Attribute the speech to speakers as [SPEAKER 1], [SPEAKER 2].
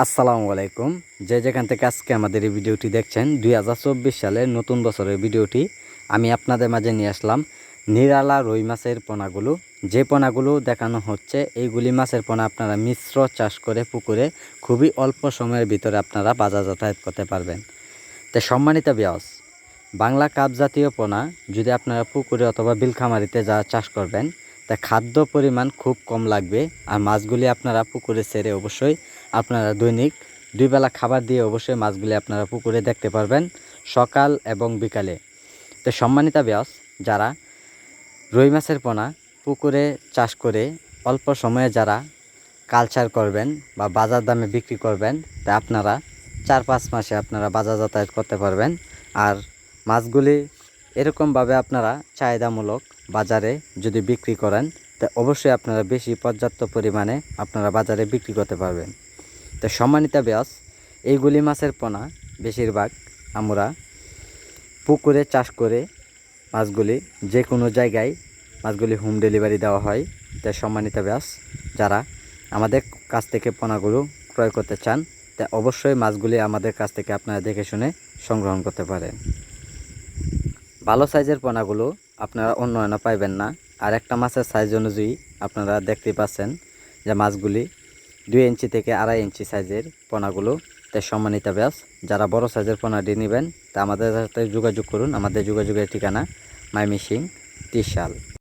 [SPEAKER 1] আসসালামু আলাইকুম। যে যেখান থেকে আজকে আমাদের এই ভিডিওটি দেখছেন 2024 সালের নতুন বছরের ভিডিওটি আমি আপনাদের মাঝে নিয়ে আসলাম নিরালা রুই মাছের পোনাগুলো। যে পোনাগুলো দেখানো হচ্ছে এইগুলি মাছের পোনা আপনারা মিশ্র চাষ করে পুকুরে খুবই অল্প সময়ের ভিতরে আপনারা বাজার যাতায়াত করতে পারবেন। তো সম্মানিত ভিউয়ার্স, বাংলা কাপ জাতীয় পোনা যদি আপনারা পুকুরে অথবা বিলখামারিতে যা চাষ করবেন তা খাদ্য পরিমাণ খুব কম লাগবে। আর মাছগুলি আপনারা পুকুরে ছেড়ে অবশ্যই আপনারা দৈনিক 2 বেলা খাবার দিয়ে অবশ্যই মাছগুলি আপনারা পুকুরে দেখতে পারবেন সকাল এবং বিকালে। তো সম্মানিত ভিউয়ার্স, যারা রুই মাছের পোনা পুকুরে চাষ করে অল্প সময়ে যারা কালচার করবেন বা বাজার দামে বিক্রি করবেন তা আপনারা 4-5 মাসে আপনারা বাজার যাতায়াত করতে পারবেন। আর মাছগুলি এরকমভাবে আপনারা চাহিদামূলক বাজারে যদি বিক্রি করেন তা অবশ্যই আপনারা বেশি পর্যাপ্ত পরিমাণে আপনারা বাজারে বিক্রি করতে পারবেন। তো সম্মানিত ভিউয়ার্স, এইগুলি মাছের পোনা বেশিরভাগ আমরা পুকুরে চাষ করে মাছগুলি যে কোনো জায়গায় মাছগুলি হোম ডেলিভারি দেওয়া হয়। তাই সম্মানিত ভিউয়ার্স, যারা আমাদের কাছ থেকে পোনাগুলো ক্রয় করতে চান তা অবশ্যই মাছগুলি আমাদের কাছ থেকে আপনারা দেখে শুনে সংগ্রহণ করতে পারেন। ভালো সাইজের পোনাগুলো আপনারা অন্য পাইবেন না। আর একটা মাছের সাইজ অনুযায়ী আপনারা দেখতেই পাচ্ছেন যে মাছগুলি 2 ইঞ্চি থেকে 2.5 ইঞ্চি সাইজের পোনাগুলো। তাই সম্মানিত ভিউয়ার্স, যারা বড় সাইজের পোনাটি নেবেন তা আমাদের সাথে যোগাযোগ করুন। আমাদের যোগাযোগের ঠিকানা ময়মনসিংহ 30 সাল।